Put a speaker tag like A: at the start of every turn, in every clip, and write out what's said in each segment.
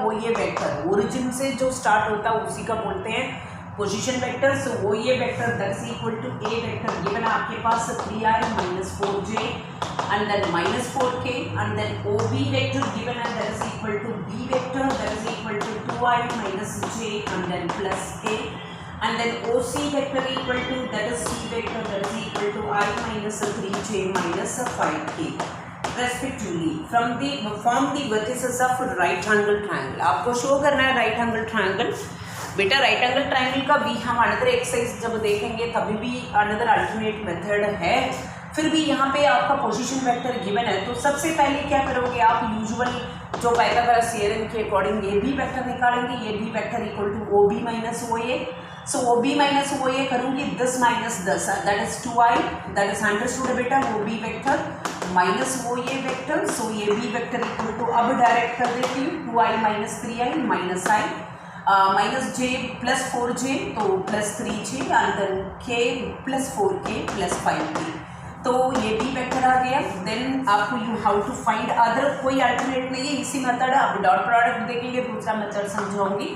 A: वो ये vector origin से जो स्टार्ट होता है उसी का बोलते हैं पोजीशन वेक्टर। सो वो ये vector that is equal to A vector given है आपके पास 3i minus 4j and then minus 4k and then OB vector given as that is equal to B vector that is equal to 2i minus j and then plus k and then OC vector equal to that is C vector that is equal to I minus 3j minus 5k respectively from the form the vertices of right angle triangle। आपको show करना है right angle triangle. बेटा right angle triangle का भी हम another exercise जब देखेंगे तभी भी अनदर अल्टरनेट मेथड है। फिर भी यहाँ पे आपका पोजीशन वेक्टर गिवन है तो सबसे पहले क्या करोगे आप यूजुअल जो पाइथागोरस थ्योरम के अकॉर्डिंग ये भी वेक्टर निकालेंगे। ये भी vector equal to OB minus OA। So OB minus OA करूँगी 10 minus 10 that is 2i that is understood बेटा OB vector minus OA vector. So ये भी वेक्टर इक्वल टू अब डायरेक्ट कर देती हूँ 2i minus 3i minus i minus j plus 4j तो plus 3j and then k plus 4k plus 5k तो ये भी वेक्टर आ गया। देन आपको you how to find other कोई अल्टरनेट नहीं है इसी मेथड है। अब डॉट प्रोडक्ट देखेंगे दूसरा मेथड समझाऊंगी।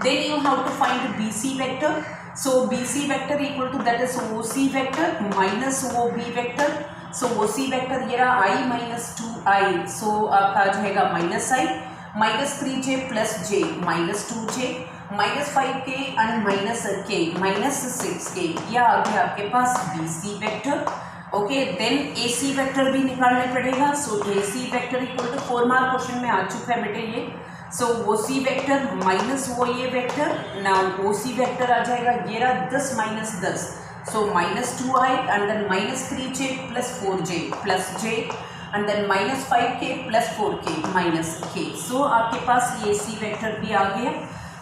A: Then you how to find BC vector. So BC vector equal to that is OC vector minus OB vector. So OC vector ये रहा I माइनस 2i सो आपका आ जाएगा minus i minus 3j plus j minus 2j minus 5k and minus k minus 6k यह आ गया आपके पास BC vector. Okay then AC vector भी निकालना पड़ेगा। So AC vector equal to 4 mark question में आ चुका है बेटे ये। So OC vector minus OA vector now OC vector आ जाएगा ये रहा 10 minus 10 so minus 2i and then minus 3j plus 4j plus j and then minus 5k plus 4k minus k। So आपके पास ये AC वेक्टर भी आ गया।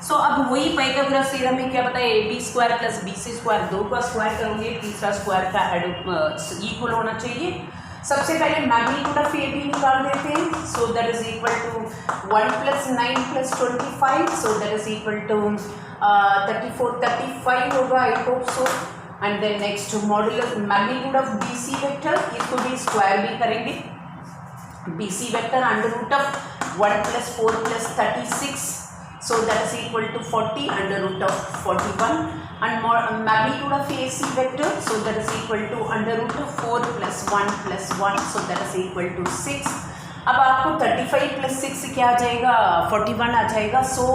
A: सो अब वही पाइथागोरस थ्योरम में क्या बताया AB square plus BC square दो का स्क्वायर करोगे तीसरा स्क्वायर का इक्वल होना चाहिए। सबसे पहले मैग्नीट्यूड ऑफ AB निकाल देते हैं। So that is equal to 1 plus 9 plus 25 so that is equal to 35 होगा I hope so. And then next modulus magnitude of BC vector इसको भी स्क्वायर भी करेंगे। BC vector under root of 1 plus 4 plus 36 so that is equal to 40 under root of 41 and magnitude of AC vector so that is equal to under root of 4 plus 1 plus 1 so that is equal to 6। अब आपको 35 plus 6 क्या आ जाएगा 41 आ जाएगा। So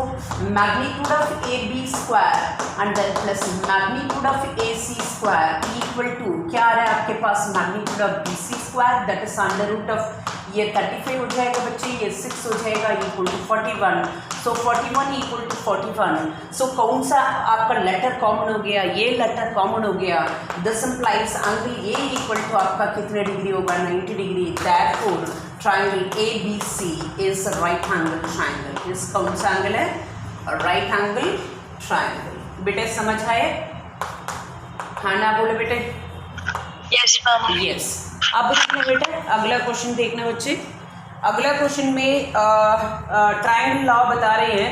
A: magnitude of AB square and then plus magnitude of AC square equal to क्या आ रहा है आपके पास magnitude of BC square that is under root of ये 35 हो जाएगा बच्चे ये 6 हो जाएगा equal to 41। So 41 equal to 41। So कौन सा आपका लेटर कॉमन हो गया ये लेटर कॉमन हो गया। दिस इम्प्लाइज एंगल ये इक्वल टू आपका कितने डिग्री होगा 90 degree. Therefore triangle ABC is right angle triangle. इस कौन सा एंगल है राइट एंगल ट्रायंगल। बेटे समझ आए हाँ ना बोले बेटे
B: यस मैम
A: यस। अब देखना बेटा अगला क्वेश्चन देखना बच्चे। अगला क्वेश्चन में ट्रायंगल लॉ बता रहे हैं।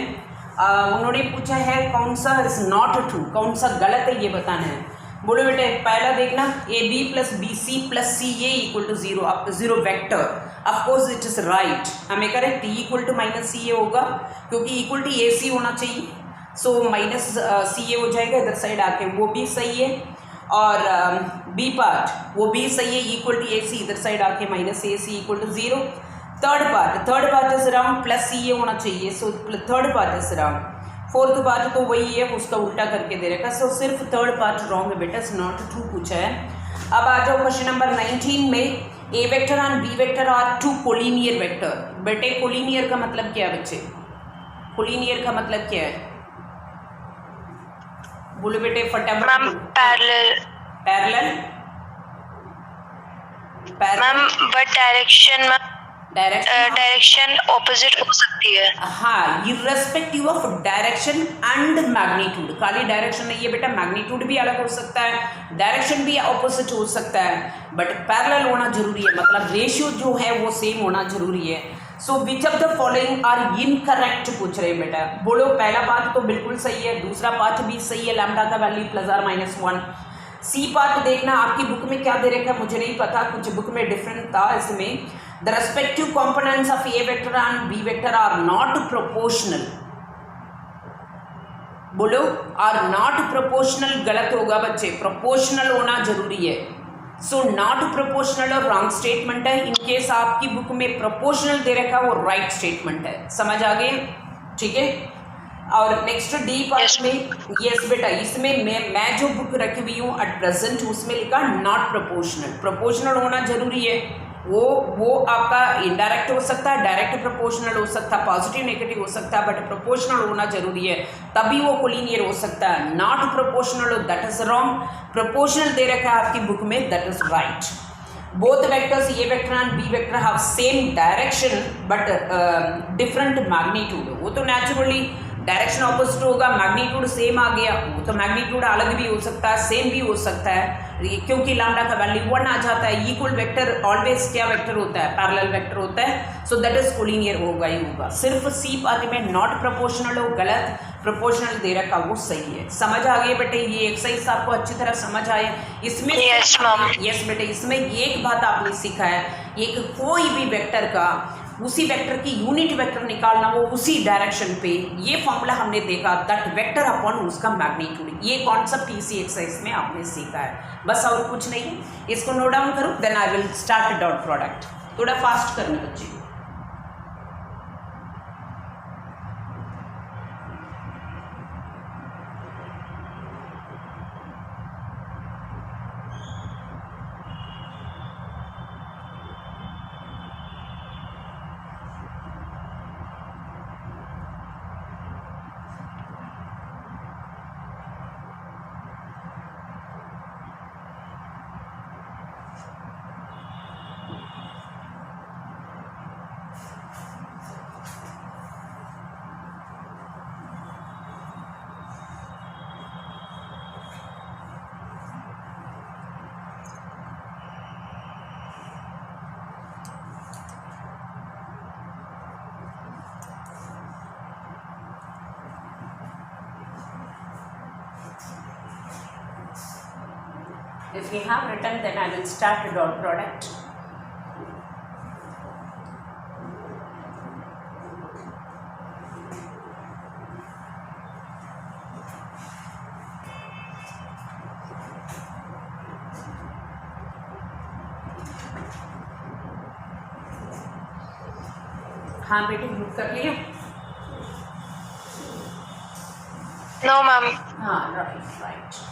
A: उन्होंने पूछा है कौन सा इज नॉट ट्रू कौन सा गलत है ये बताना है। बोलो बेटे पहला देखना AB plus BC plus CA equal to 0 अब 0 vector of course it is right हमें correct equal to minus CA होगा क्योंकि इक्वल टू AC होना चाहिए। सो माइनस CA हो जाएगा इधर साइड आके वो भी सही है और B पार्ट वो भी सही है इक्वल टू AC इधर साइड आके minus AC equal to 0। Third part is round plus CA होना चाहिए। So third part is round. Fourth part तो वही है उसका उल्टा करके दे रखा। सो सिर्फ थर्ड पार्ट रॉन्ग है बेटा इज नॉट ट्रू पूछा है। अब आ जाओ क्वेश्चन नंबर 19 में A vector and B vector are two collinear vector. बेटे कोलिनियर का मतलब क्या है बच्चे कोलिनियर का मतलब क्या है बोलो बेटे फटाफट। Parallel
B: ma'am but direction opposite हो सकती है।
A: हाँ irrespective of direction and magnitude. खाली डायरेक्शन नहीं है बेटा मैग्नीट्यूड भी अलग हो सकता है डायरेक्शन भी ऑपोजिट हो सकता है बट पैरेलल होना जरूरी है मतलब रेशियो जो है वो सेम होना जरूरी है। So which of the following are incorrect पूछ रहे हैं बेटा। बोलो पहला पार्ट तो बिल्कुल सही है दूसरा पार्ट भी सही है लैम्डा का value plus or minus 1। C part देखना आपकी बुक में क्या दे रखा है मुझे नहीं पता कुछ बुक में डिफरेंट था इसमें The respective components of A vector and B vector are not proportional. बोलो, are not proportional गलत होगा बच्चे, proportional होना जरूरी है. So not proportional और wrong statement है. In case आपकी बुक में proportional दे रखा है वो right statement है. समझ आ गए? ठीक है. और नेक्स्ट डी पार्ट में यस बेटा, इसमें मैं जो बुक रखी हुई हूँ एट प्रेजेंट उसमें लिखा नॉट प्रोपोर्शनल. प्रोपोर्शनल होना जरूरी है. वो आपका इनडायरेक्ट हो सकता है, डायरेक्ट प्रोपोर्शनल हो सकता है, पॉजिटिव नेगेटिव हो सकता है, बट प्रोपोर्शनल होना जरूरी है, तभी वो कोलिनियर हो सकता है. नॉट प्रोपोर्शनल हो दैट इज रॉन्ग. प्रोपोर्शनल दे रखा है आपकी बुक में, that is right. Both vectors A vector and B vector have same direction but different magnitude. वो तो naturally डायरेक्शन ऑपोजिट होगा, मैग्नीट्यूड सेम आ गया, वो तो मैग्नीट्यूड अलग भी हो सकता है, सेम भी हो सकता है, क्योंकि लैम्डा का वैल्यू 1 आ जाता है. इक्वल वेक्टर ऑलवेज क्या वेक्टर होता है, पैरेलल वेक्टर होता है. सो दैट इज कोलिनियर होगा ही होगा. सिर्फ सी पार्ट में नॉट प्रोपोर्शनल हो गलत, प्रोपोर्शनल दे रखा वो सही है. समझ आ गई बेटे? ये एक्सरसाइज आपको अच्छी तरह समझ आए. इसमें यस बेटे, इसमें एक बात आपने सीखा है, एक कोई भी वेक्टर का उसी वेक्टर की यूनिट वेक्टर निकालना, वो उसी डायरेक्शन पे, ये फॉर्मूला हमने देखा, दैट वेक्टर अपॉन उसका मैग्नीट्यूड. ये कॉन्सेप्ट इसी एक्सरसाइज में आपने सीखा है, बस और कुछ नहीं. इसको नोट डाउन करो, then I will start dot product. थोड़ा फास्ट करना बच्चे. If we have written, then I will start a dot product. हाँ बेटे, ग्रुप कर लिया?
B: No ma'am.
A: हाँ राइट.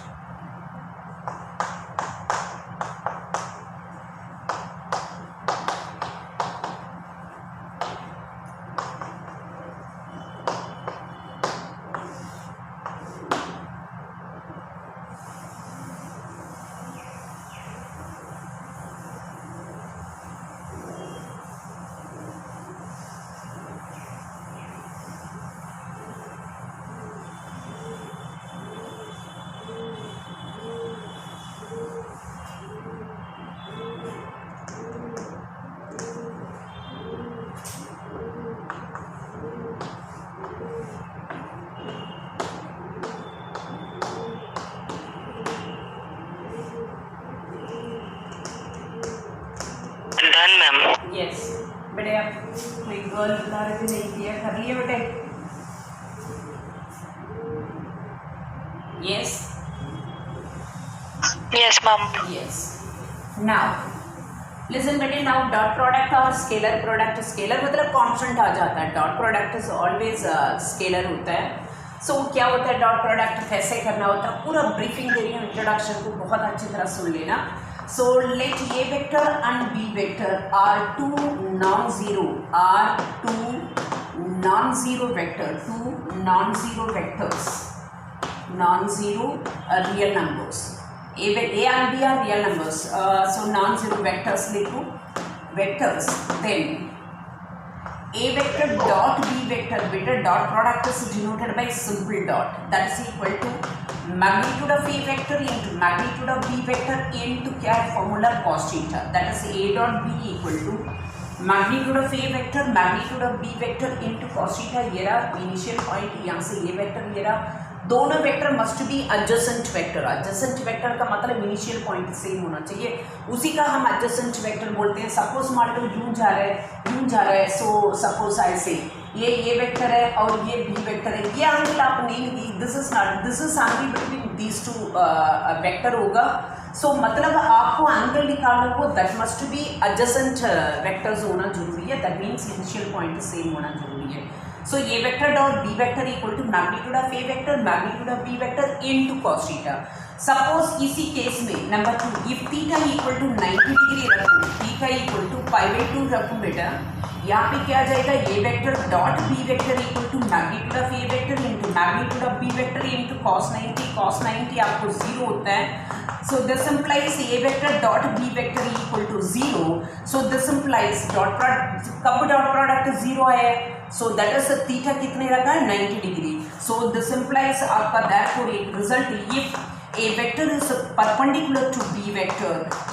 A: यस बेटे, आप कोई गर्ल बता रहे थे नहीं किया, कर लिए बेटे? Yes
B: yes ma'am.
A: Yes. Now listen बेटे, नाउ डॉट प्रोडक्ट और स्केलर प्रोडक्ट. स्केलर मतलब कांस्टेंट आ जाता है, dot product is always scalar होता है. सो क्या होता है डॉट प्रोडक्ट, कैसे करना होता है, पूरा ब्रीफिंग दे रही हूँ, इंट्रोडक्शन को बहुत अच्छी तरह सुन लेना. So let A vector and B vector are two non-zero vectors, non-zero real numbers. A and B are real numbers. So non-zero vectors लिखो, vectors. Then A vector dot B vector, beta dot product is denoted by simple dot. That is equal to magnitude of A vector into magnitude of B vector into क्या है formula cos theta. That is A dot B equal to magnitude of A vector magnitude of B vector into cos theta. ये रहा initial point, यहाँ से A vector ये रहा, दोनों vector must be adjacent vector. Adjacent vector का मतलब initial point same होना चाहिए, उसी का हम एडजेसेंट वेक्टर बोलते हैं। सपोज मान लो यूं जा रहा है, सो सपोज ऐसे ये वेक्टर है और ये बी वेक्टर है, ये एंगल आप नहीं, this is angle between these two vector होगा। सो मतलब आपको एंगल निकालना हो that must be adjacent vectors होना जरूरी है, that means initial point same होना जरूरी है। सो ये vector dot B vector equal to magnitude of A vector magnitude of B vector into cos theta. Suppose इसी केस में number 2 if theta equal to 90 degree रखूं, theta equal to π/2 रखूं बेटा, यहाँ पे क्या आ जाएगा, A vector dot B vector equal to magnitude of A vector into magnitude of B vector into cos 90 आपको 0 होता है। So this implies a vector dot b vector equal to 0. So this implies dot product, कब dot product 0 है, so that is theta कितने रखा है 90 degree. So this implies आपका therefore एक result if a vector is perpendicular to b vector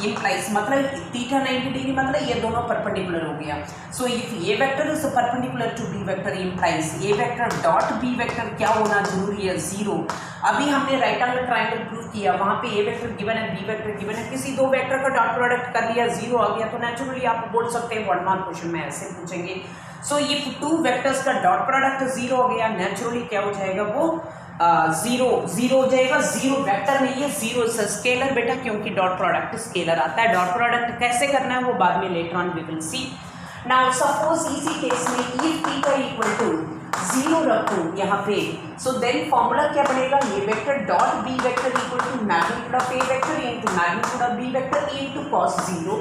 A: implies, मतलब theta 90 degree मतलब ये दोनों परपेंडिकुलर हो गया। So if a vector is perpendicular to b vector implies a vector dot b vector क्या होना जरूरी है 0। अभी हमने राइट एंगल ट्रायंगल प्रूव किया, वहाँ पे a वेक्टर गिवन है b वेक्टर गिवन है, किसी दो वेक्टर का डॉट प्रोडक्ट कर दिया 0 आ गया, तो नेचुरली आप बोल सकते हैं 1 मार्क क्वेश्चन में ऐसे पूछेंगे। सो ये 2 वेक्टर्स का डॉट प्रोडक्ट 0 हो गया, नेचुरली क्या हो जाएगा वो 0 हो जाएगा। 0 वेक्टर नहीं है, 0 स्केलर बेटा, क्योंकि डॉट प्रोडक्ट स्केलर आता है। डॉट प्रोडक्ट कैसे करना है वो बाद में later on we will see. Now suppose इसी केस में इफ थीटा इक्वल टू 0 रखूं यहाँ पे, सो देन फॉर्मूला क्या बनेगा, A vector dot B vector equal to magnitude of A vector into magnitude of B vector into cos 0।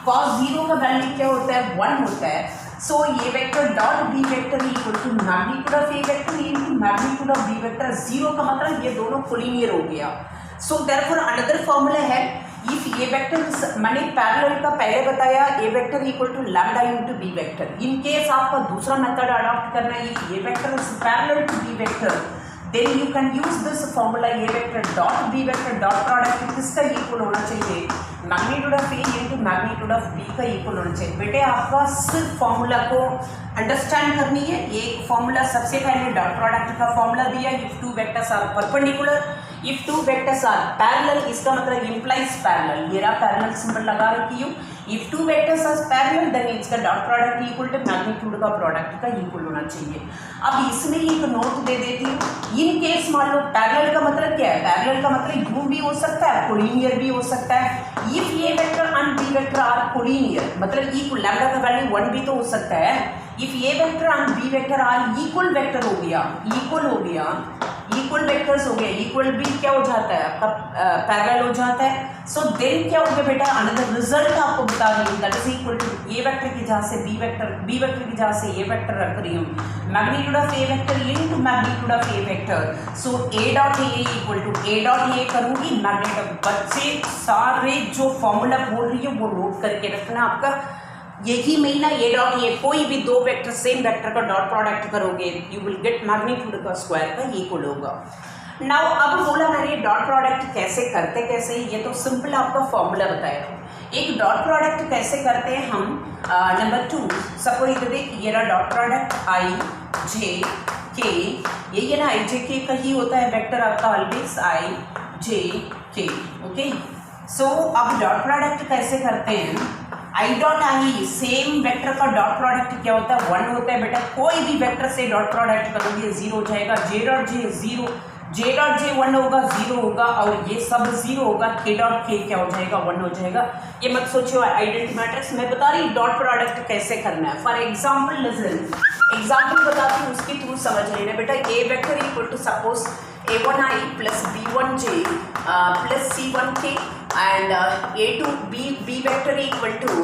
A: cos 0 का value क्या होता है 1 होता है। सो ये vector dot B vector equal to magnitude of A vector into magnitude of B vector, 0 का मतलब ये दोनों कोलिनियर हो गया। सो देयरफॉर अनदर फॉर्मूला है इफ ए वेक्टर, मैंने पैरेलल का पहले बताया A vector equal to lambda into B vector. In case आपका दूसरा मेथड अडॉप्ट करना है, if A vector is parallel to B vector then you can use this formula, A vector dot B vector dot product किसका equal होना चाहिए, magnitude of A into magnitude of B का equal होना चाहिए। बेटे आपका सिर्फ फॉर्मूला को अंडरस्टैंड करनी है। एक फॉर्मूला सबसे पहले डॉट प्रोडक्ट का फॉर्मूला दिया, if 2 vectors are perpendicular, if 2 vectors are parallel, इसका मतलब इंप्लाइज पैरेलल, ये रहा पैरेलल सिंबल लगा रखी हूँ। If 2 vectors are parallel then इसका dot product equal to magnitude का प्रोडक्ट का इक्वल होना चाहिए। अब इसमें एक नोट दे देती हूँ, इन केस मान लो पैरेलल का मतलब क्या है, पैरेलल का मतलब यू भी हो सकता है कोलिनियर भी हो सकता है। If A vector and B vector are collinear मतलब इक्वल, लैम्डा का वैल्यू 1 भी तो हो सकता है। If A vector and B vector are equal vector हो गया, इक्वल वेक्टर्स हो गए, इक्वल भी क्या हो जाता है आपका पैरेलल हो जाता है। सो देन क्या हो गया बेटा, अनदर रिजल्ट आपको बता रही हूँ, that is equal to A vector की जहाँ से बी वेक्टर की जहाँ से ए वेक्टर रख रही हूँ, magnitude of A vector into magnitude of A vector. So A dot A equal to A dot A करूँगी मैग्नीट्यूड। बच्चे सारे जो फॉर्मूला बोल रही है वो नोट करके रखना, आपका यही महीना ए डॉट ए, कोई भी दो वेक्टर सेम वेक्टर का डॉट प्रोडक्ट करोगे यू विल गेट मैग्नीट्यूड का स्क्वायर का इक्वल होगा। नाउ अब बोला मैंने डॉट प्रोडक्ट कैसे करते कैसे, ये तो सिंपल आपका फॉर्मूला बताया। एक डॉट प्रोडक्ट कैसे करते हैं हम, नंबर 2 सपोज इधर देख, ये रहा डॉट प्रोडक्ट आई जे के, ये ना आई जे के का ही होता है वेक्टर आपका ऑलवेज आई जे के, ओके। सो अब डॉट प्रोडक्ट कैसे करते हैं, I dot I same vector का डॉट प्रोडक्ट क्या होता है 1 होता है बेटा, कोई भी वेक्टर से डॉट प्रोडक्ट करोगे 0 हो जाएगा, J dot J 0, J dot J 1 होगा 0 होगा और ये सब 0 होगा, के डॉट के क्या हो जाएगा 1 हो जाएगा। ये मत सोचो आइडेंटिटी मैट्रिक्स, मैं बता रही डॉट प्रोडक्ट कैसे करना है। फॉर एग्जाम्पल लिसन, एग्जाम्पल बताती हूँ उसके थ्रू समझ लेना बेटा। A vector equal to suppose a1i plus b1j plus c1k and b vector equal to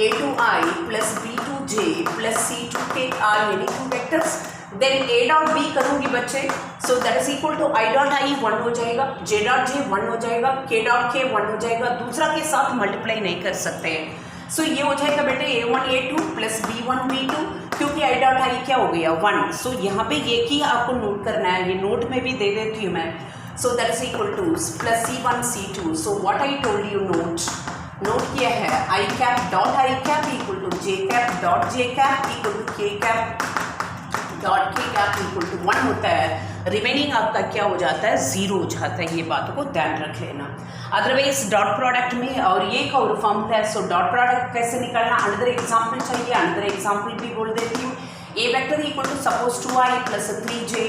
A: a2i plus b2j plus c2k are any two vectors, then a dot b करूँगी बच्चे, so that is equal to i dot i 1 हो जाएगा, j dot j 1 हो जाएगा, k dot k 1 हो जाएगा, दूसरा के साथ मल्टीप्लाई नहीं कर सकते हैं। सो ये हो जाएगा बेटे a1 a2 plus b1 b2, क्योंकि i डॉट i क्या हो गया 1। सो यहाँ पे ये की आपको नोट करना है, ये नोट में भी दे देती हूँ मैं। So that is equal to plus C1 C2. So what I told you note किया है I cap dot I cap equal to J cap dot J cap equal to K cap dot के cap equal to 1 होता है, remaining आपका क्या हो जाता है, 0 हो जाता है। ये बातों को ध्यान रख लेना। अदरवाइज डॉट प्रोडक्ट में और ये एक और फॉर्मूला है। सो डॉट प्रोडक्ट कैसे निकालना, अनदर एग्जाम्पल चाहिए, अनदर एग्जाम्पल भी बोल देती हूँ। A vector equal to suppose 2i plus 3j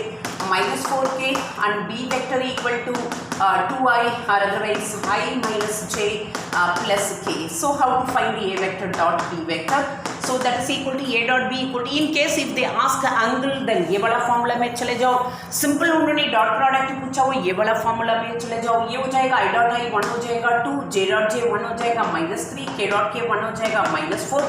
A: minus 4k and B vector equal to 2i और otherwise i minus j plus k. So how to find a vector dot b vector? So that is equal to a dot b equal to, in case if they ask angle then ये वाला formula में चले जाओ। Simple उन्होंने dot product पूछा हो, ये वाला फॉर्मूला में चले जाओ। ये हो जाएगा i डॉट i 1 हो जाएगा 2, j डॉट j 1 हो जाएगा -3, k डॉट k 1 हो जाएगा -4।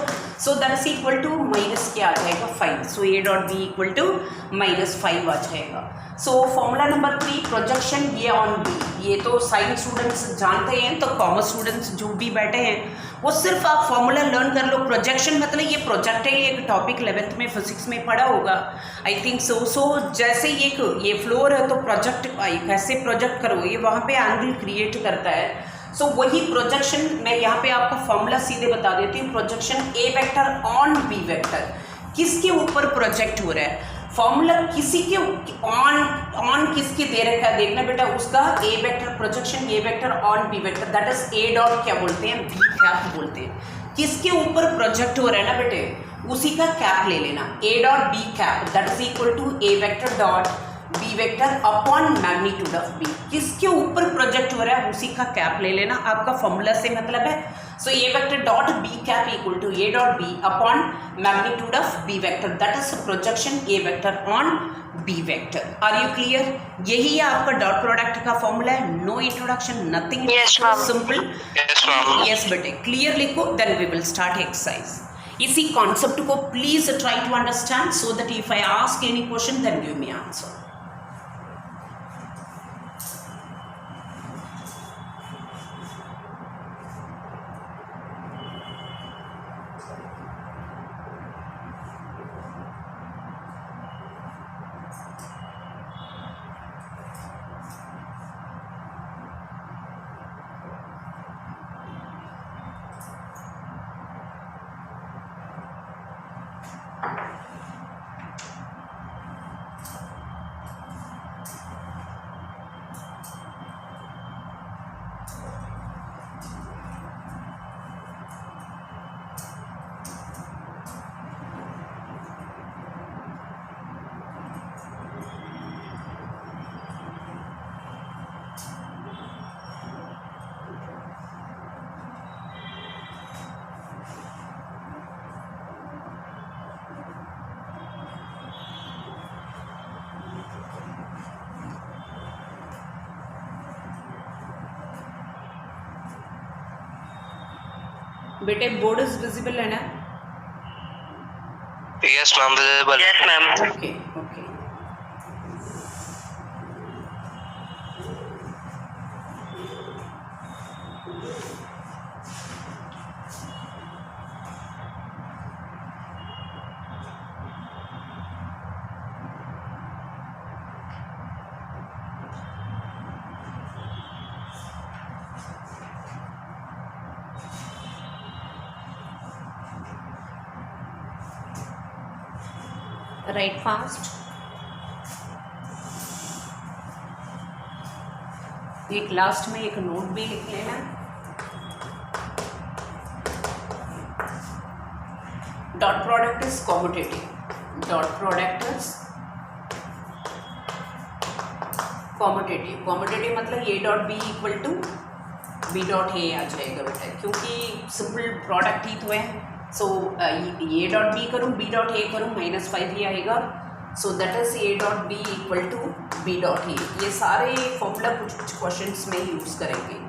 A: So that is equal to minus क्या आ जाएगा 5। So a dot b equal to -5 आ जाएगा। सो formula number 3 projection A on B, ये तो साइंस स्टूडेंट्स जानते हैं, तो कॉमर्स स्टूडेंट्स जो भी बैठे हैं वो सिर्फ आप फॉर्मूला लर्न कर लो। प्रोजेक्शन मतलब ये प्रोजेक्ट है, ये एक टॉपिक 11th में फिजिक्स में पढ़ा होगा आई थिंक सो। जैसे ये फ्लोर है तो प्रोजेक्ट कैसे प्रोजेक्ट करो, ये वहाँ पे एंगल क्रिएट करता है। सो वही प्रोजेक्शन मैं यहाँ पे आपका फॉर्मूला सीधे बता देती हूँ। Projection A vector on B vector, किसके ऊपर प्रोजेक्ट हो रहा है, फॉर्मूला किसी के ऑन किसके दे रखा है, देखना बेटा उसका A vector projection A vector on B vector, that is A dot क्या बोलते हैं, बी कैप बोलते हैं। किसके ऊपर प्रोजेक्ट हो रहा है ना बेटे, उसी का कैप ले लेना, A dot B cap that is equal to A vector dot B vector upon magnitude of B. किसके ऊपर प्रोजेक्ट हो रहा है उसी का कैप ले लेना, आपका फॉर्मूला से मतलब है। So A vector dot B cap equal to A dot B upon magnitude of B vector, that is projection A vector on B vector. Are you clear? यही है आपका डॉट प्रोडक्ट का फॉर्मूला है। No introduction, nothing, simple. Yes बेटे, clear लिखो, then we will start exercise. इसी concept को please try to understand so that if I ask any question then give me answer. बेटे बोर्ड इज विजिबल है ना?
B: Yes, ma'am. Visible. Yes, ma'am.
A: Okay okay. Right fast. एक last में एक note भी लिख लेना। Dot product is commutative, dot product is commutative. Commutative मतलब A dot B equal to B dot A आ जाएगा बेटा, क्योंकि सिंपल प्रोडक्ट ही तो है। सो ए डॉट बी करूँ बी डॉट ए करूँ -5 ही आएगा। So that is A dot B equal to B dot A. ये सारे फॉर्मूला कुछ कुछ क्वेश्चंस में यूज़ करेंगे।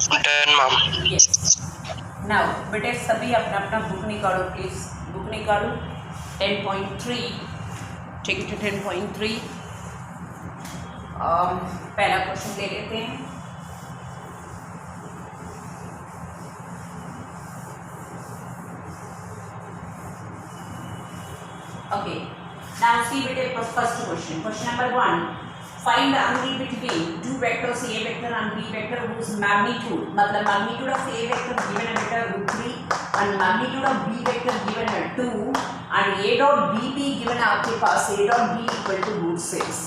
B: Done, ma'am.
A: यस। नाउ बेटे सभी अपना अपना बुक निकालो प्लीज, बुक निकालो 10.3, ठीक है 10.3। पहला क्वेश्चन ले लेते हैं। ओके, नाउ सी बेटे first question, question number 1, find the angle between two vectors a vector and b vector whose magnitude, मतलब magnitude of a vector given है बेटा √3 and magnitude of b vector given है 2 and a dot b given है आपके पास a dot b equal to √6।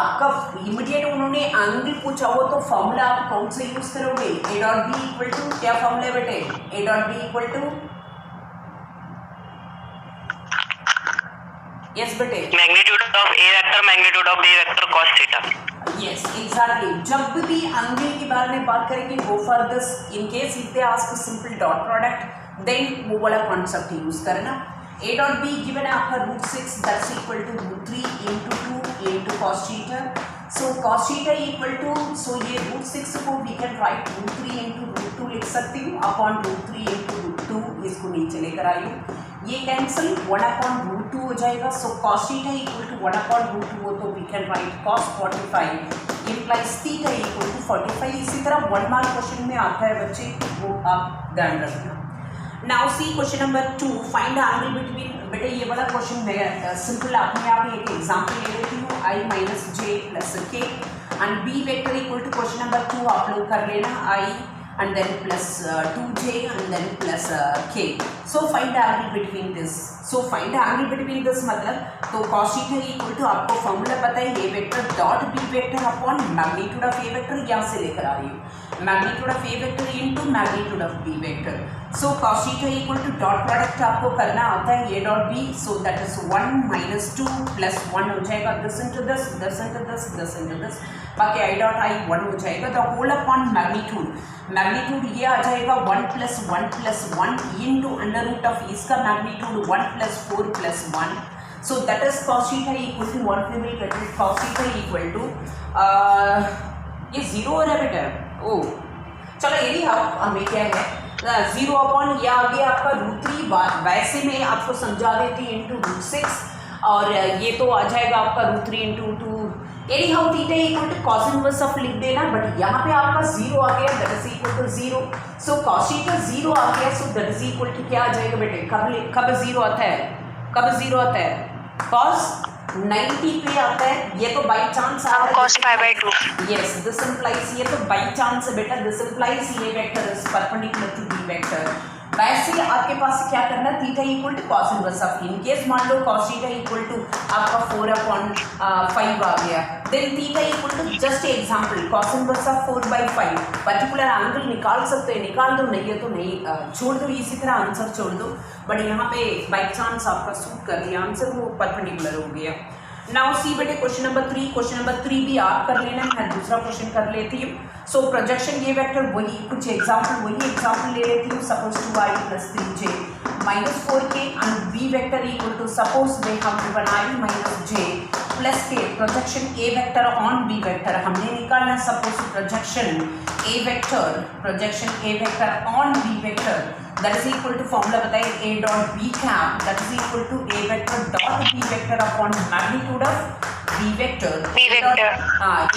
A: आपका immediate उन्होंने angle पूछा हो तो फॉर्मूला आप कौन से यूज करोगे? a dot b equal to क्या फॉर्मूला है बेटे? a dot b equal to yes बेटे
B: Magnitude of a vector, magnitude of b vector cos theta.
A: Yes exactly. जब भी एंगल के बारे में बात करेंगे go for this, in case if they ask simple dot product then वो वाला कॉन्सेप्ट यूज करना। a डॉट b गिवन है आपका √6 that's equal to √3 into 2 into cos theta। सो cos theta equal to, so ये √6 को वी कैन राइट √3 into √2 लिख सकती हूँ अपॉन √3 into √2, इसको नीचे लेकर आई हूँ, ये कैंसिल 1/√2 हो जाएगा। So cos theta equal to 1/√2 हो तो we can write cos 45 implies theta equal to 45। इसी तरह 1 मार्क क्वेश्चन में आता है बच्चे, वो आप ध्यान रखना। Now see question number 2, find the angle between, बेटे ये वाला क्वेश्चन मैं सिंपल अपने आप एक एग्जाम्पल ले लेती हूँ, i minus J plus K and B vector equal to question number 2 आप लोग कर लेना i and then plus 2j and then plus k। so find the angle between this, so find the angle between this मतलब तो cos theta equal to आपको formula पता है a vector dot b vector upon magnitude of a vector, यहाँ से लेकर आ रही हूँ magnitude of a vector into magnitude of b vector. So cos theta equal to dot product आपको करना आता है a dot b, so that is 1 minus 2 plus 1 हो जाएगा, this into this, this into this, this into this, बाकी i dot i 1 हो जाएगा। The whole upon magnitude, magnitude ये आ जाएगा 1 + 1 + 1 इंटू अंडर रूट ऑफ इसका magnitude 1 + 4 + 1। So that is cos theta equal to 1 पे will get cos theta equal to ये 0 हो रहा है बेटा, ओ चलो ये नहीं हमें क्या है 0 अपॉन ये आ गया आपका √3, वैसे मैं आपको समझा देती इंटू √6 और ये तो आ जाएगा आपका √3 into 2 anyhow theta equal to cos inverse of लिख देना, बट यहाँ पे आपका 0 आ गया that is equal to 0। So cos theta 0 आ गया, so that is equal to क्या आ जाएगा बेटे? कब 0 आता है? कब 0 आता है? cos 90 पे आता है, ये तो बाई चांस आ रहा है
B: Cos π/2.
A: यस दिस इम्प्लाइज, ये तो बाई चांस है बेटा, दिस इम्प्लाइज ये vector is perpendicular to B vector. वैसे आपके पास क्या करना है, theta equal to cos inverse of, in case मान लो cos थीटा इक्वल टू आपका 4/5 आ गया, then theta equal to just example cos inverse of 4/5, particular angle निकाल सकते हैं, निकाल दो, नहीं है तो नहीं छोड़ दो, इसी तरह आंसर छोड़ दो, बट यहाँ पे बाई चांस आपका सूट कर दिया आंसर, वो परपेंडिकुलर हो गया। नाउ सी बेटे क्वेश्चन नंबर 3, क्वेश्चन नंबर 3 भी आप कर लेना, मैं दूसरा क्वेश्चन कर लेती हूँ। सो प्रोजेक्शन ये वेक्टर वही कुछ एग्जांपल ले लेती हूँ, suppose 2i + 3j - 4k and b vector equal to suppose वे हम given i - j plus K projection a vector on b vector हमने निकालना, suppose projection a vector on b vector that is equal to formula बताइए a dot b cap that is equal to a vector dot b vector upon magnitude of b vector.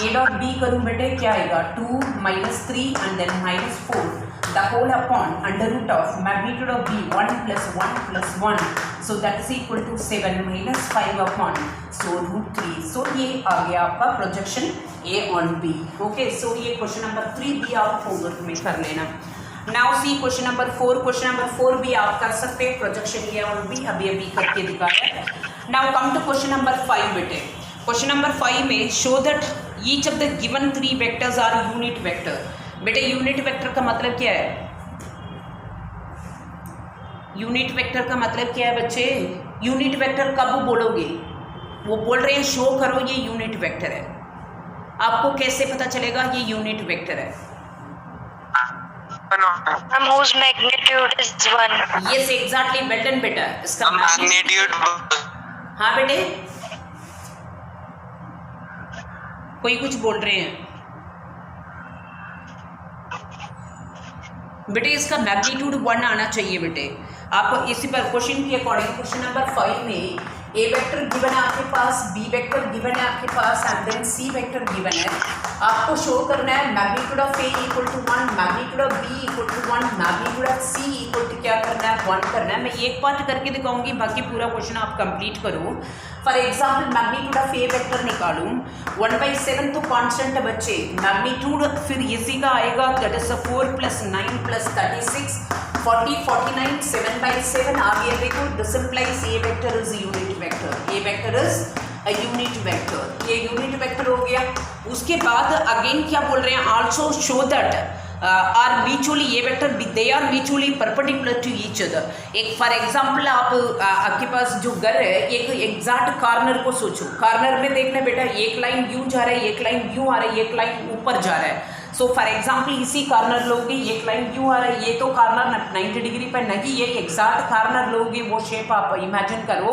A: a dot b करूँ बेटे क्या आएगा 2 - 3 and then -4 the whole upon under root of magnitude of b 1 + 1 + 1, so that is equal to 7 - 5 upon so √3। So ये आ गया आपका projection a on b। Okay, so ये question number 3 भी आप होमवर्क में कर लेना। Now see question number 4, question number 4 भी आप कर सकते हैं, प्रोजेक्शन ए ऑन बी अभी करके दिखाया है। Now come to question number 5 बेटे, क्वेश्चन नंबर 5 में show that each of the given 3 vectors are unit vector. बेटे यूनिट वेक्टर का मतलब क्या है? यूनिट वेक्टर का मतलब क्या है बच्चे? यूनिट वेक्टर कब बोलोगे? वो बोल रहे हैं शो करो ये यूनिट वेक्टर है, आपको कैसे पता चलेगा ये यूनिट वेक्टर है?
B: whose magnitude is 1.
A: Yes, exactly, well done बेटा। इसका
B: Magnitude
A: हाँ बेटे कोई कुछ बोल रहे हैं, बेटे इसका मैग्नीट्यूड 1 आना चाहिए बेटे। आप इसी पर क्वेश्चन के अकॉर्डिंग क्वेश्चन नंबर 5 में ए वेक्टर गिवन है आपके पास, बी वेक्टर गिवन है आपके पास and then C vector given है। आपको शो करना है magnitude of A equal to 1, magnitude of B equal to 1, magnitude of C equal to क्या करना है 1 करना है। मैं एक पार्ट करके दिखाऊंगी, बाकी पूरा क्वेश्चन आप कंप्लीट करो। For example magnitude of A vector निकालूं 1/7 तो कांस्टेंट है बच्चे, मैग्नीट्यूड फिर इसी का आएगा दैट इज 4 + 9 + 36 40 49 7/7 आ गया। देखो this implies A vector is unit vector, A vector is a unit vector, ये यूनिट वेक्टर हो गया। उसके बाद अगेन क्या बोल रहे हैं, also show that are mutually A vector they are mutually perpendicular to each other. एक फॉर एग्जांपल आपके पास जो घर है एक एग्जैक्ट कॉर्नर को सोचो, कॉर्नर में देखना बेटा एक लाइन यूं जा रहा है, एक लाइन यूं आ रहा है, एक लाइन ऊपर जा रहा है। सो फॉर एग्जाम्पल इसी कॉर्नर लोगे एक लाइन यूं आ रहा है, ये तो कॉर्नर 90 डिग्री पर नहीं, ये एग्जैक्ट कॉर्नर लोगे, वो शेप आप इमेजिन करो।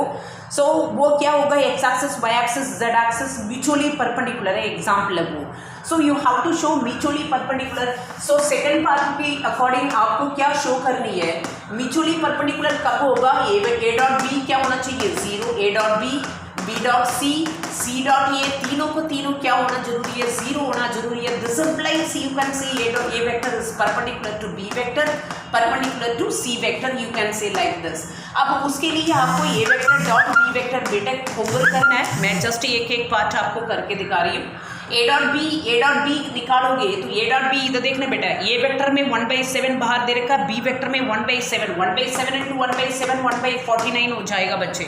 A: सो वो क्या होगा, X axis Y axis Z axis mutually perpendicular है, एग्जाम्पल है वो। So you have to show mutually perpendicular. So second part के अकॉर्डिंग आपको क्या शो करनी है, म्यूचुअली परपेंडिकुलर कब होगा, ए डॉट बी क्या होना चाहिए 0, A dot B, B dot C, C dot A, तीनों को तीनों क्या होना जरूरी है 0 होना जरूरी है। This implies you can say A vector is perpendicular to B vector, perpendicular to C vector, you can say like this. अब उसके लिए आपको A vector dot B vector बेटा होमवर्क करना है, मैं जस्ट एक एक पार्ट आपको करके दिखा रही हूँ। ए डॉट बी निकालोगे तो ए डॉट बी इधर देखना बेटा, ए वेक्टर में 1/7 बाहर दे रखा, बी वेक्टर में 1/7, 1/7 इंटू 1/7 1/49 हो जाएगा बच्चे,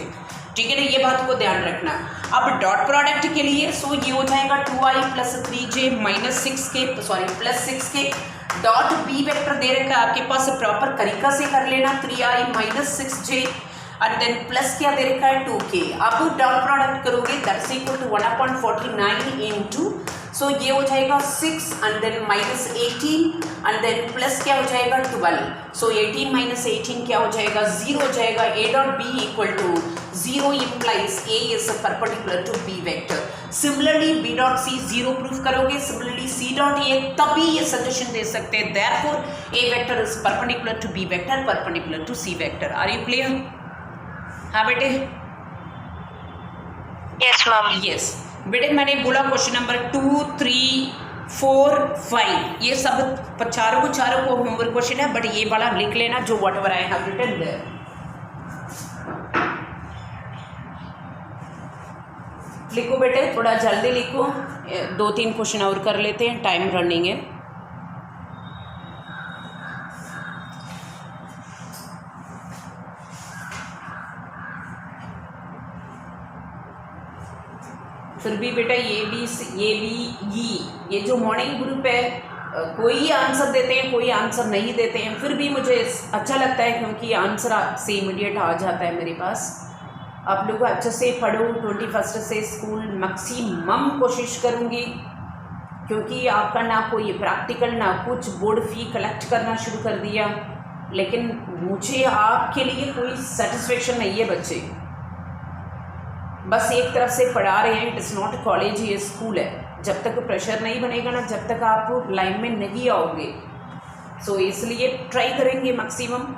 A: ठीक है ना, ये बात को ध्यान रखना। अब डॉट प्रोडक्ट के लिए सो ये हो जाएगा 2i + 3j plus 6k dot B vector दे रखा है आपके पास, प्रॉपर तरीका से कर लेना 3i - 6j और देन प्लस क्या दे रखा है 2k। अब डॉट प्रोडक्ट करोगे that's equal to 1/49 into, so ये हो जाएगा 6 and then -18 and then plus क्या हो जाएगा 12। सो 18 - 18 क्या हो जाएगा 0 हो जाएगा। A dot B equal to 0 implies A is perpendicular to B vector. Similarly B dot C 0 proof करोगे, similarly C dot A तभी ये सजेशन दे सकते हैं therefore A vector is perpendicular to B vector, perpendicular to C vector. Are you clear? हाँ बेटे,
B: yes ma'am.
A: Yes बेटे, मैंने बोला क्वेश्चन नंबर 2 3 4 5 ये सब चारों को होमवर्क क्वेश्चन है, बट ये वाला लिख लेना जो whatever I have written there. लिखो बेटे, थोड़ा जल्दी लिखो, 2-3 क्वेश्चन और कर लेते हैं, टाइम रनिंग है। फिर भी बेटा ये भी ये जो मॉर्निंग ग्रुप है कोई आंसर देते हैं कोई आंसर नहीं देते हैं, फिर भी मुझे अच्छा लगता है क्योंकि आंसर से इमीडिएट आ जाता है मेरे पास। आप लोग अच्छे से पढ़ो, 21 से स्कूल मैक्सिमम कोशिश करूँगी, क्योंकि आपका ना कोई प्रैक्टिकल ना कुछ, बोर्ड फी कलेक्ट करना शुरू कर दिया, लेकिन मुझे आपके लिए कोई सेटिस्फेक्शन नहीं है बच्चे। बस एक तरफ से पढ़ा रहे हैं, इट इज़ नॉट कॉलेज, ये स्कूल है। जब तक प्रेशर नहीं बनेगा ना, जब तक आप लाइन में नहीं आओगे, सो इसलिए ट्राई करेंगे मैक्सिमम।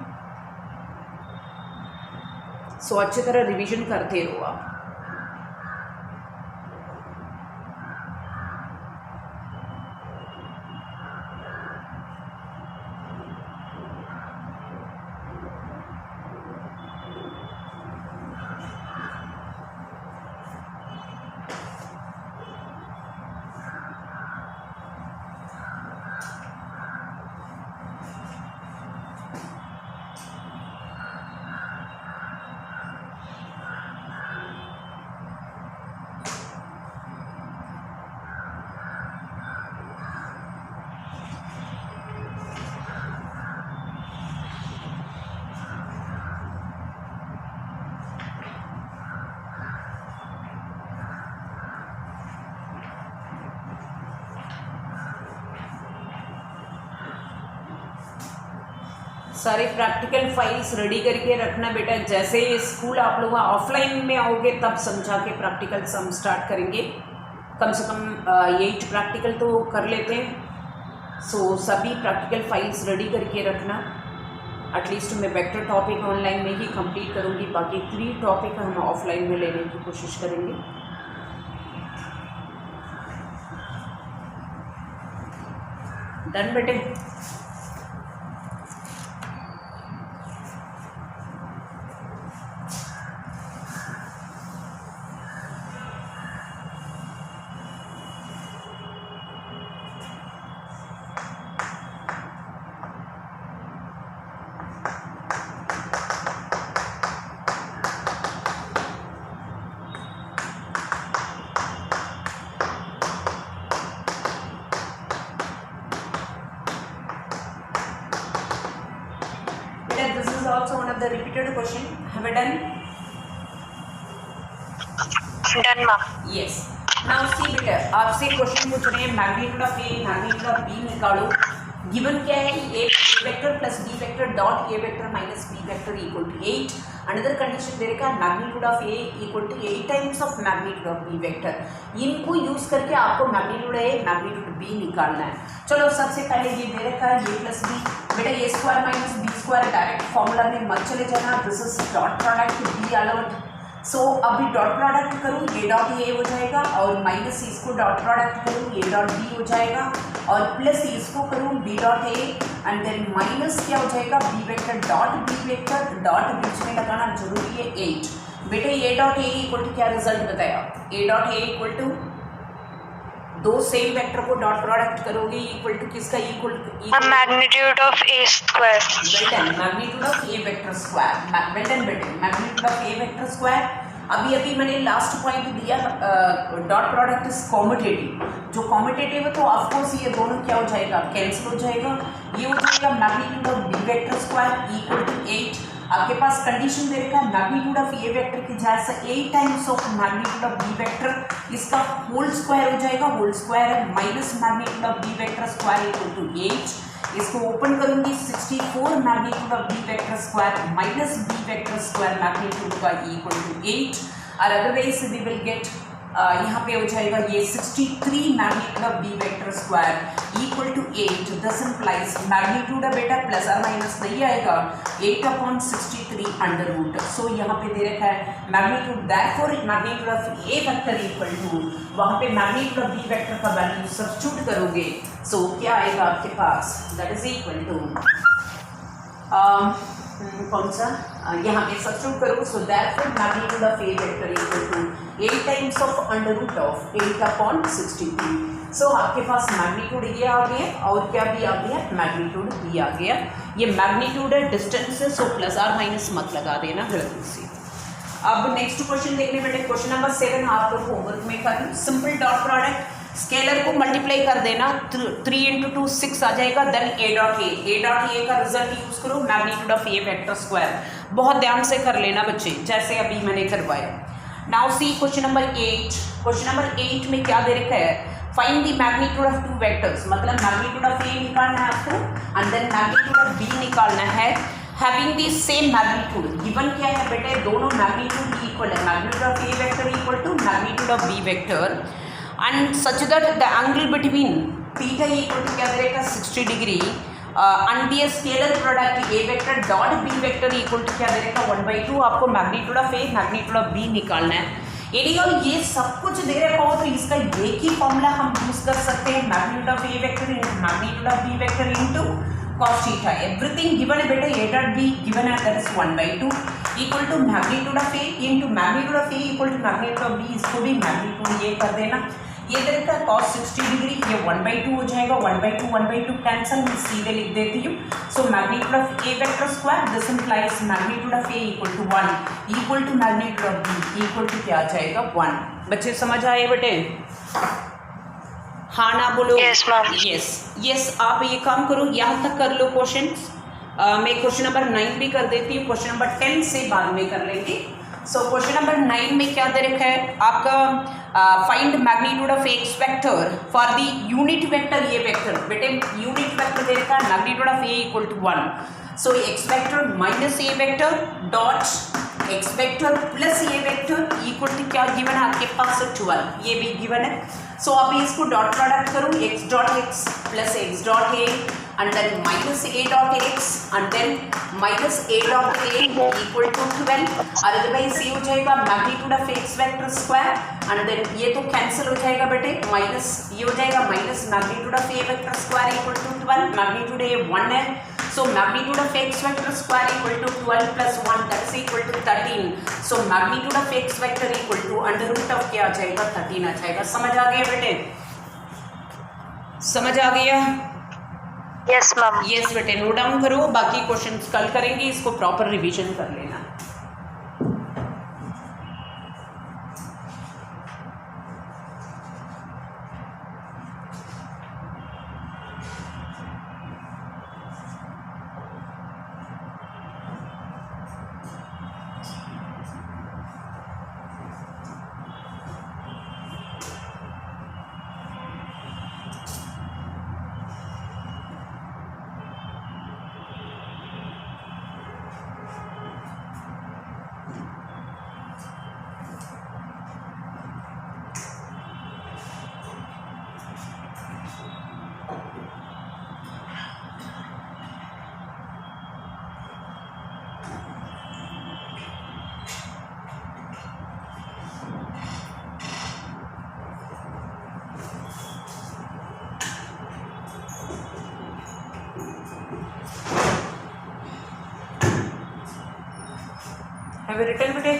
A: सो अच्छी तरह रिवीजन करते रहो आप। सारे प्रैक्टिकल फाइल्स रेडी करके रखना बेटा। जैसे स्कूल आप लोग ऑफलाइन में आओगे तब समझा के प्रैक्टिकल हम स्टार्ट करेंगे। कम से कम 8 प्रैक्टिकल तो कर लेते हैं। सो सभी प्रैक्टिकल फाइल्स रेडी करके रखना। एटलीस्ट मैं वेक्टर टॉपिक ऑनलाइन में ही कंप्लीट करूँगी, बाकी 3 टॉपिक हम ऑफलाइन में लेने की कोशिश करेंगे। डन बेटे? This is also one of the repeated question. Have I done?
B: Done, ma'am.
A: Yes. Now see बेटा, आपसे क्वेश्चन पूछ रहे हैं magnitude of A magnitude of B निकालो। गिवन क्या है? A vector plus B vector dot A vector minus B vector equal to 8। Another condition दे रखा है magnitude of A equal to 8 times of magnitude of B vector. इनको use करके आपको magnitude ए magnitude B निकालना है। चलो सबसे पहले ये दे रखा है ए प्लस बी। बेटा A square minus B square direct formula में मत चले जाना। This is dot product be alert. So अभी डॉट प्रोडक्ट करूँ ए डॉट ए हो जाएगा और माइनस इसको डॉट प्रोडक्ट करूँ ए डॉट बी हो जाएगा और प्लस इसको करूँ B dot A and then minus क्या हो जाएगा B vector dot B vector dot बीच में लगाना जरूरी है 8। बेटे A dot A equal to क्या रिजल्ट बताया? A dot A equal to 2 same vector को डॉट प्रोडक्ट करोगे इक्वल टू किसका? Equal
B: magnitude of A square.
A: Well done, magnitude of A vector square. Well done बेटे, magnitude of A vector square. अभी मैंने last point दिया dot product is commutative. जो commutative है तो ऑफकोर्स ये दोनों क्या हो जाएगा? कैंसिल हो जाएगा। ये हो जाएगा magnitude of B vector square equal to 8। आपके पास कंडीशन दे रखा है मैग्नीट्यूड ऑफ ए वेक्टर की जगह से 8 times of magnitude of B vector, इसका होल स्क्वायर हो जाएगा। होल स्क्वायर है minus magnitude of B vector square equal to 8। इसको ओपन करूंगी 64 magnitude of B vector square minus B vector square magnitude का इक्वल टू 8 और otherwise we will get यहाँ पे हो जाएगा ये 63 magnitude of B vector square equal to 8। This implies magnitude है बेटा प्लस और माइनस नहीं आएगा 8/63 अंडर रूट। सो यहाँ पे दे रखा है magnitude therefore magnitude of A vector equal to, वहाँ पे मैग्नीट्यूड ऑफ बी वेक्टर का वैल्यू सब्स्टिट्यूट करोगे। सो क्या आएगा आपके पास? दैट इज इक्वल टू कौन सा यहाँ पे सब्स्टिट्यूट करो। So therefore magnitude of A vector equal to 8 times of under root of 8/63। सो आपके पास मैग्नीट्यूड ये आ गया और क्या भी आ गया? मैग्नीट्यूड भी आ गया। ये मैग्नीट्यूड है, डिस्टेंस है, सो प्लस और माइनस मत लगा देना गलती से। अब नेक्स्ट क्वेश्चन देखने बेटे, क्वेश्चन नंबर 7 आप लोग होमवर्क में करें। सिंपल डॉट प्रोडक्ट स्केलर को मल्टीप्लाई कर देना, 3 × 2 6 आ जाएगा। देन ए डॉट ए का रिजल्ट यूज करो magnitude of A vector square. बहुत ध्यान से कर लेना बच्चे, जैसे अभी मैंने करवाया। Now see question number 8। Question number 8 में क्या दे रखा है? Find the magnitude of 2 vectors, मतलब मैग्नीट्यूड ऑफ ए निकालना है आपको and then magnitude of B निकालना है having the same magnitude. Given क्या है बेटे? दोनों मैग्नीट्यूड इक्वल है। Magnitude of A vector equal to magnitude of B vector and such that the angle between theta equal to क्या करेगा 60 degree and the scalar product a vector dot b vector equal to क्या करेगा 1/2। आपको magnitude of A magnitude of B निकालना है। यदि और ये सब कुछ दे रखा हो तो इसका एक ही फॉर्मूला हम यूज कर सकते हैं, magnitude of A vector into magnitude of B vector into cos theta. Everything given है बेटे, a dot b गिवन है, that is 1/2 equal to magnitude of A into magnitude of A equal to magnitude of B. इसको भी magnitude ये कर देना। ये देखता है cos 60 डिग्री, ये 1/2 हो जाएगा। 1/2 कैंसल, मैं सीधे लिख देती हूँ। So magnitude of A vector square this implies magnitude of A equal to 1 equal to magnitude of B equal to क्या आ जाएगा 1। बच्चे समझ आए बेटे? हाँ ना बोलो?
B: Yes ma'am.
A: यस आप ये काम करो, यहाँ तक कर लो क्वेश्चन। मैं क्वेश्चन नंबर 9 भी कर देती हूँ, क्वेश्चन नंबर 10 से बाद में कर लेंगे। सो क्वेश्चन नंबर 9 में क्या दे रखा है आपका? Find magnitude of X vector for the unit vector A vector. बेटे यूनिट वेक्टर दे रखा है magnitude of A equal to 1। So X vector minus A vector dot X vector plus ये वेक्टर इक्वल टू क्या given है आपके पास 12, ये भी गिवन है। सो अभी इसको डॉट प्रोडक्ट करूँ, x dot x plus x dot A and then minus a dot x and then minus a dot a equal to 12 और अदरवाइज ये हो जाएगा magnitude of x vector square and then ये तो cancel हो जाएगा बेटे, माइनस ये हो जाएगा minus magnitude of a vector square equal to 12, magnitude a 1 है, so magnitude of x vector square equal to 12 plus 1 that is equal to 13, so magnitude of x vector equal to under root of क्या आ जाएगा 13 आ जाएगा। समझ आ गया बेटे, समझ आ गया?
B: Yes ma'am.
A: यस बेटे, नोट डाउन करो, बाकी क्वेश्चंस कल करेंगे, इसको प्रॉपर रिवीजन कर लेना। Have you written बेटे?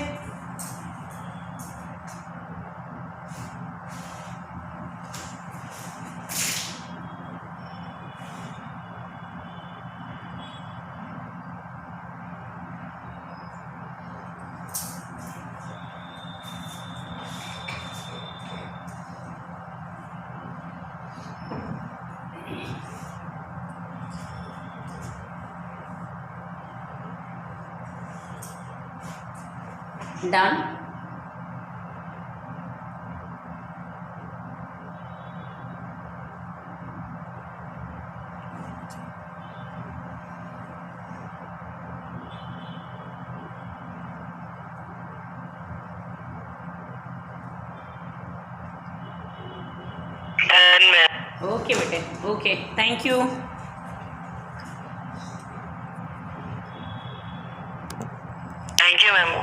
A: Done?
B: Done ma'am.
A: Okay बेटे, okay, thank you.
B: Thank you ma'am.